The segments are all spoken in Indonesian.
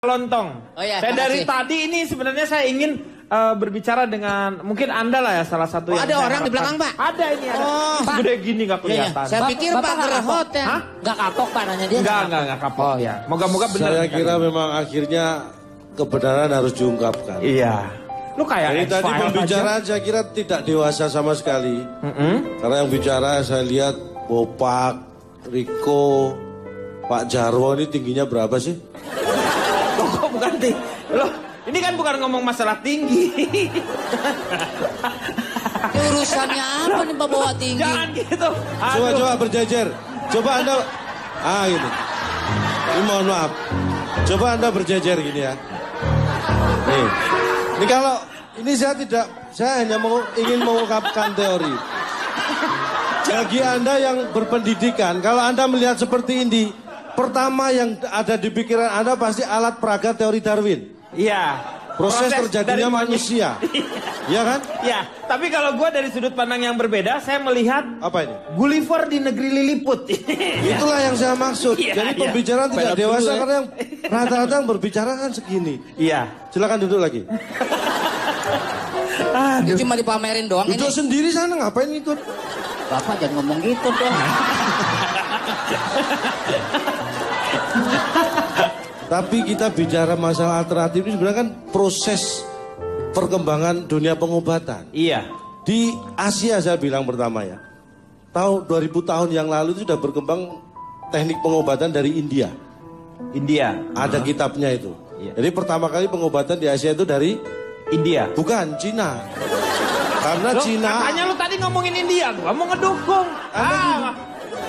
Lontong. Oh iya, saya dari tadi ini sebenarnya saya ingin berbicara dengan mungkin Anda lah ya salah satu yang ada orang harapkan. Di belakang Pak? Ada ini ada. Oh, Gede gini nggak kelihatan. Saya pikir Pak gerehot ya. Nggak kapok Pak nanya dia. Nggak kapok ya. Moga-moga benar. Saya kira memang akhirnya kebenaran harus diungkapkan. Iya. Lu kayak jadi tadi pembicaraan saya kira tidak dewasa sama sekali. Karena yang bicara saya lihat Bopak, Riko, Pak Jarwo ini tingginya berapa sih? Loh, kok bukan tinggi? Loh, ini kan bukan ngomong masalah tinggi. Urusannya apa nih Pak bawa tinggi? Jangan gitu. Coba berjejer. Coba Anda, gitu. Ini mohon maaf. Coba Anda berjejer gini ya. Nih. Ini kalau, ini saya hanya ingin mengungkapkan teori. Bagi Anda yang berpendidikan, kalau Anda melihat seperti ini, pertama yang ada di pikiran Anda pasti alat peraga teori Darwin. Iya. Proses terjadinya manusia. Iya kan? Iya. Tapi kalau gue dari sudut pandang yang berbeda, saya melihat apa ini? Gulliver di negeri Lilliput. Itulah yang saya maksud. Jadi pembicaraan tidak dewasa karena yang rata-rata yang berbicara kan segini. Iya. Silakan duduk lagi. Itu cuma dipamerin doang. Duduk sendiri sana ngapain ikut? Bapak jangan ngomong gitu dong. Tapi kita bicara masalah alternatif ini sebenarnya kan proses perkembangan dunia pengobatan. Iya. Di Asia saya bilang pertama ya. Tahun 2000 tahun yang lalu itu sudah berkembang teknik pengobatan dari India. India. Ada kitabnya itu. Iya. Jadi pertama kali pengobatan di Asia itu dari India. Bukan, Cina. Karena Cina. Katanya lu tadi ngomongin India, gua mau ngedukung.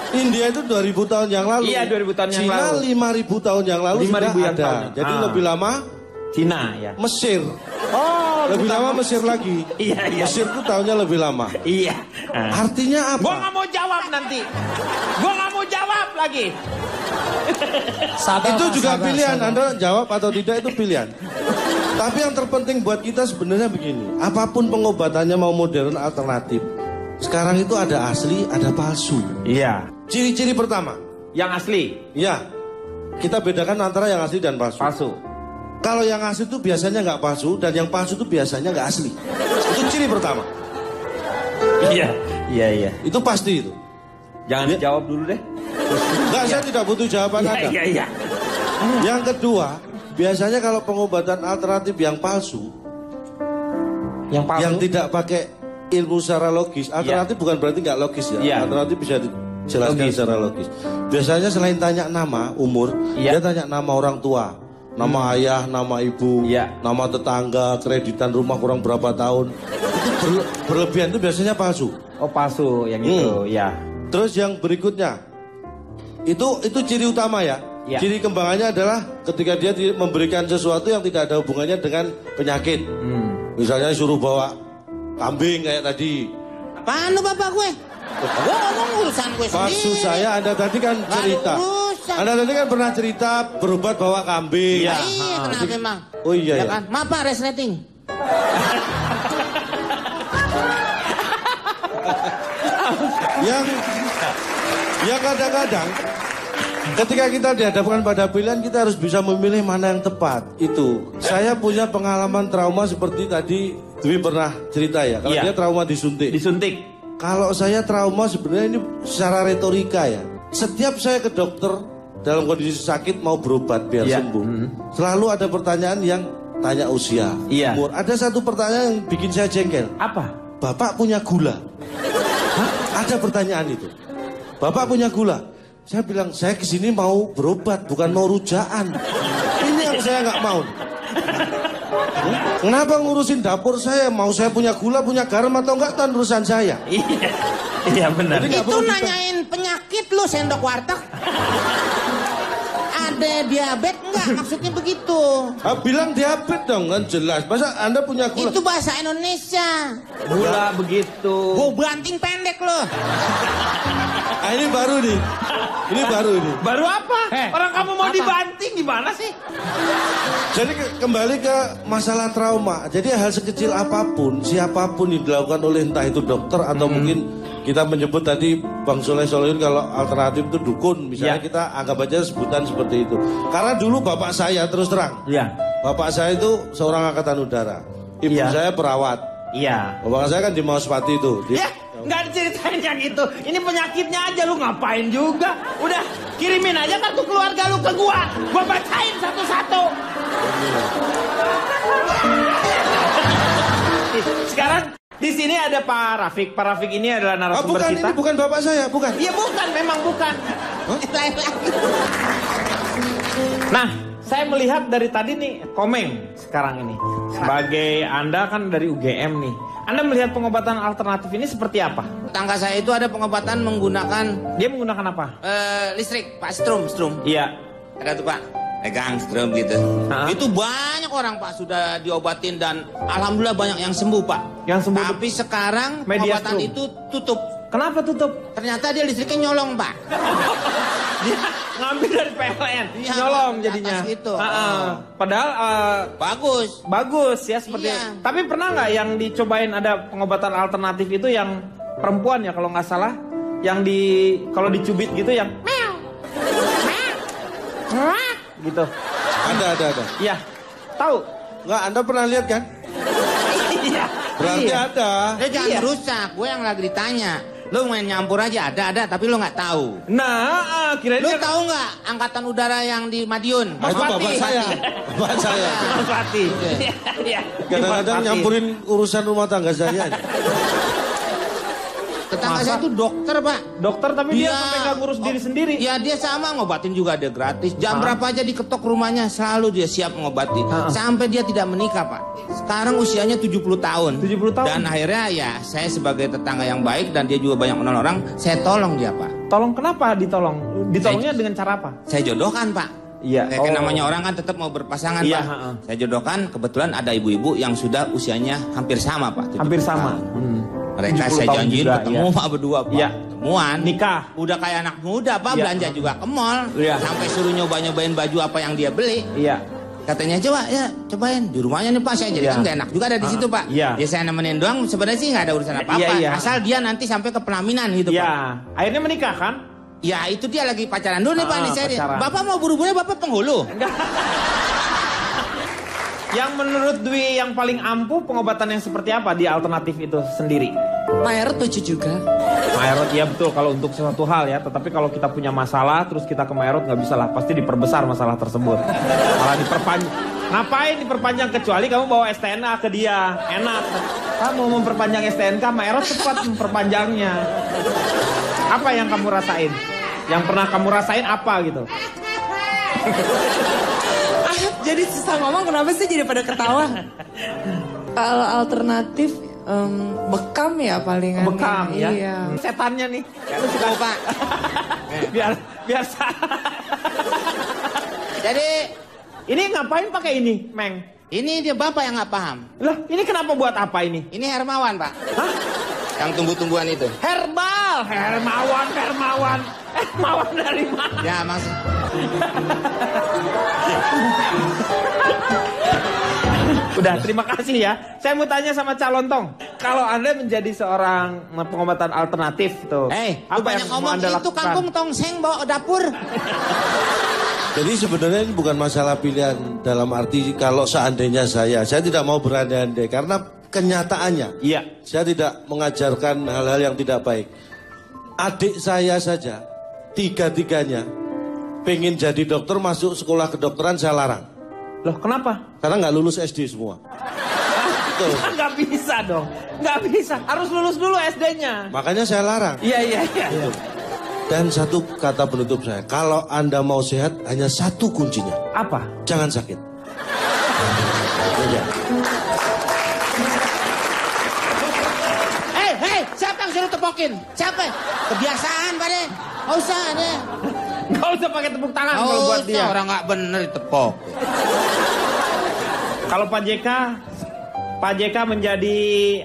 India itu 2000 tahun yang lalu. Iya, 2000 tahun yang lalu. Cina 5000 tahun yang lalu sudah ada. Jadi lebih lama Cina ya. Mesir. Oh, lebih lama Mesir lagi. Iya. Mesir itu tahunnya lebih lama. Iya. Artinya apa? Gua nggak mau jawab nanti. Gua nggak mau jawab lagi. Itu juga pilihan. Anda jawab atau tidak itu pilihan. Tapi yang terpenting buat kita sebenarnya begini. Apapun pengobatannya mau modern alternatif. Sekarang itu ada asli, ada palsu. Iya. Ciri-ciri pertama. Yang asli. Ya. Kita bedakan antara yang asli dan palsu. Palsu. Kalau yang asli itu biasanya nggak palsu dan yang palsu itu biasanya nggak asli. Itu ciri pertama. Iya. Itu pasti itu. Jangan dijawab dulu deh. Enggak, saya tidak butuh jawaban Anda. Iya. Yang kedua, biasanya kalau pengobatan alternatif yang palsu, yang tidak pakai ilmu secara logis, alternatif bukan berarti nggak logis ya. Yeah. Alternatif bisa dijelaskan secara logis. Biasanya selain tanya nama, umur, dia tanya nama orang tua, nama ayah, nama ibu, nama tetangga, kreditan rumah kurang berapa tahun. Itu berlebihan itu biasanya palsu. Oh palsu yang itu, ya. Terus yang berikutnya, itu ciri utama ya. Ciri kembangannya adalah ketika dia memberikan sesuatu yang tidak ada hubungannya dengan penyakit. Misalnya suruh bawa kambing kayak tadi. Apaan lu bapak gue? Gue ngomong urusan gue sendiri. Maksud saya Anda tadi kan cerita. Anda tadi kan pernah cerita berobat bawa kambing. Iya, kenapa emang? Oh iya ya. Kan? Maaf Pak, resleting. yang kadang-kadang ketika kita dihadapkan pada pilihan, kita harus bisa memilih mana yang tepat. Itu. Saya punya pengalaman trauma seperti tadi Dwi pernah cerita ya. Kalau dia trauma disuntik. Kalau saya trauma sebenarnya ini secara retorika ya. Setiap saya ke dokter dalam kondisi sakit mau berobat biar sembuh. Selalu ada pertanyaan yang tanya usia, umur. Ada satu pertanyaan yang bikin saya jengkel. Apa? Bapak punya gula? Ada pertanyaan itu. Bapak punya gula? Saya bilang, saya kesini mau berobat, bukan mau rujaan. Ini yang saya nggak mau. Kenapa ngurusin dapur saya? Mau saya punya gula, punya garam atau enggak, itu urusan saya. Iya benar. Itu nanyain penyakit lu, sendok warteg. Ada diabetes enggak? Maksudnya begitu. Bilang diabetes dong, kan jelas. Masa Anda punya gula? Itu bahasa Indonesia. Gula begitu. Gue banting pendek loh. Ini baru nih. Ini baru ini. Baru apa? Orang kamu mau dibanting gimana sih? Jadi kembali ke masalah trauma. Jadi hal sekecil apapun, siapapun yang dilakukan oleh entah itu dokter atau mungkin kita menyebut tadi Bang Soleh Solihun kalau alternatif itu dukun, misalnya Ya. kita anggap aja sebutan seperti itu. Karena dulu bapak saya terus terang, Iya. bapak saya itu seorang angkatan udara, ibu Iya. saya perawat, Iya. bapak saya kan di Mauspati itu. Ya, nggak diceritain yang itu. Ini penyakitnya aja, lu ngapain juga? Udah, kirimin aja kartu keluarga lu ke gua bacain satu-satu. Sekarang di sini ada Pak Rafiq. Pak Rafiq ini adalah narasumber bukan, kita. ini bukan bapak saya, bukan. Iya bukan, memang bukan. Lain lagi. Nah, saya melihat dari tadi nih Komeng sekarang ini. Sebagai Anda kan dari UGM nih. Anda melihat pengobatan alternatif ini seperti apa? Tetangga saya itu ada pengobatan menggunakan Dia menggunakan apa? listrik, Pak, strum. Iya. Ada tuh Pak, pegang strum gitu. Hah? Itu banyak orang Pak sudah diobatin dan alhamdulillah banyak yang sembuh Pak. Yang sembuh. Tapi sekarang Media pengobatan strum. itu tutup. Kenapa tutup? Ternyata dia listriknya nyolong Pak. Dia ngambil dari PLN, Iya, nyolong di jadinya. atas gitu. Padahal Bagus. bagus ya seperti. Iya. Tapi pernah nggak yang dicobain ada pengobatan alternatif itu yang perempuan ya kalau nggak salah, yang kalau dicubit gitu yang meow, meow, gitu. Ada. Iya, tahu? Nggak, Anda pernah lihat kan? Iya. Berarti Iya. ada. Jangan Iya. rusak, gue yang lagi ditanya. Lu main nyampur aja, ada, tapi lu nggak tahu. Nah, kirain Lu dia tahu nggak angkatan udara yang di Madiun? Ah, itu bapak saya. Bapak saya. Mas Fatih. Iya. Kadang-kadang Mas Fatih. nyampurin urusan rumah tangga saya. Tetangga Masa? saya tuh dokter Pak. Dokter tapi dia sampai nggak ngurus diri sendiri. Ya dia sama ngobatin juga ada gratis. Jam Ah. berapa aja diketok rumahnya selalu dia siap ngobati. Ah. Sampai dia tidak menikah Pak. Sekarang usianya 70 tahun. 70 tahun. Dan akhirnya ya saya sebagai tetangga yang baik dan dia juga banyak menolong orang, saya tolong dia Pak. Tolong kenapa ditolong? Ditolongnya dengan cara apa? Saya jodohkan Pak. Iya. Kayak namanya orang kan tetap mau berpasangan Iya, Pak. ha-ha. Saya jodohkan kebetulan ada ibu-ibu yang sudah usianya hampir sama Pak. 70 Hampir sama. tahun. Mereka 70 saya tahun janjiin juga, ketemu iya. Pak berdua Pak. Iya. Ketemuan. Nikah. Udah kayak anak muda Pak, Iya. belanja juga ke mall. Iya. Sampai suruh nyobain baju apa yang dia beli. Iya. Katanya coba ya cobain di rumahnya nih Pak, saya jadi Iya. kan gak enak juga ada di situ Pak. Iya. Ya saya nemenin doang, sebenarnya sih nggak ada urusan apa-apa. Iya, iya. Asal dia nanti sampai ke pelaminan gitu Pak. Iya. Akhirnya menikah kan? Ya itu dia lagi pacaran dulu nih Pak nih saya. Pacaran. Bapak mau buru-buru Bapak penghulu. Enggak. Yang menurut Dwi yang paling ampuh pengobatan yang seperti apa di alternatif itu sendiri? Maerot lucu juga. Maerot ya betul kalau untuk sesuatu hal ya. Tetapi kalau kita punya masalah terus kita ke Maerot nggak bisa lah. Pasti diperbesar masalah tersebut. Malah diperpanjang. Ngapain diperpanjang kecuali kamu bawa STNK ke dia. Enak. Kamu mau memperpanjang STNK Maerot cepat memperpanjangnya. Apa yang kamu rasain? Yang pernah kamu rasain apa gitu? Jadi susah ngomong, kenapa sih jadi pada ketawa? Kalau alternatif bekam ya palingan. Bekam ya. Iya. Setannya nih. Lu suka Pak. biar Jadi Ini ngapain pakai ini, Meng? ini dia Bapak yang nggak paham. Lah, ini kenapa buat apa ini? Ini Hermawan Pak. Hah? Yang tumbuh-tumbuhan itu. Herbal, Hermawan. Hermawan dari mana? Ya maksud. Udah, terima kasih ya. Saya mau tanya sama calon tong. Kalau Anda menjadi seorang pengobatan alternatif tuh. Lu banyak ngomong itu kangkung tongseng bawa ke dapur. Jadi sebenarnya ini bukan masalah pilihan dalam arti kalau seandainya saya tidak mau berandai-andai karena kenyataannya. Iya. Saya tidak mengajarkan hal-hal yang tidak baik. Adik saya saja, tiga-tiganya pengen jadi dokter, masuk sekolah kedokteran saya larang. Loh, kenapa? Karena nggak lulus SD semua. Betul. Nggak bisa dong. Nggak bisa. Harus lulus dulu SD-nya. Makanya saya larang. Iya. Dan satu kata penutup saya, kalau Anda mau sehat hanya satu kuncinya. Apa? Jangan sakit. Iya. Hei, siapa yang suruh tepokin? Siapa? Kebiasaan Pak deh. Nggak usah deh. Nggak usah pakai tepuk tangan kalau buat dia. Orang nggak bener ditepok. Kalau Pak JK menjadi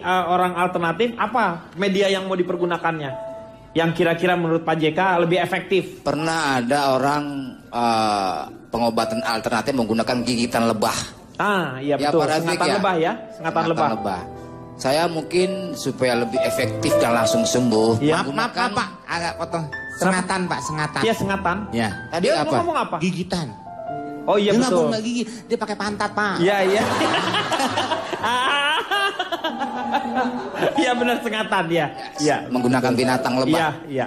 orang alternatif, apa media yang mau dipergunakannya? Yang kira-kira menurut Pak JK lebih efektif? Pernah ada orang pengobatan alternatif menggunakan gigitan lebah. Ah, iya Ya, betul. Pak Rafiq, Sengatan ya. lebah ya, sengatan lebah. Saya mungkin supaya lebih efektif dan langsung sembuh. Iya. Maaf Pak, agak potong. Sengatan Pak, sengatan. Iya sengatan. Ya. Tadi Dia apa? ngomong apa? Gigitan. Oh iya Dia betul. nggak gigi, dia pakai pantat Pak. Iya iya. Iya benar sengatan ya. Iya. Menggunakan binatang lebah. Iya iya.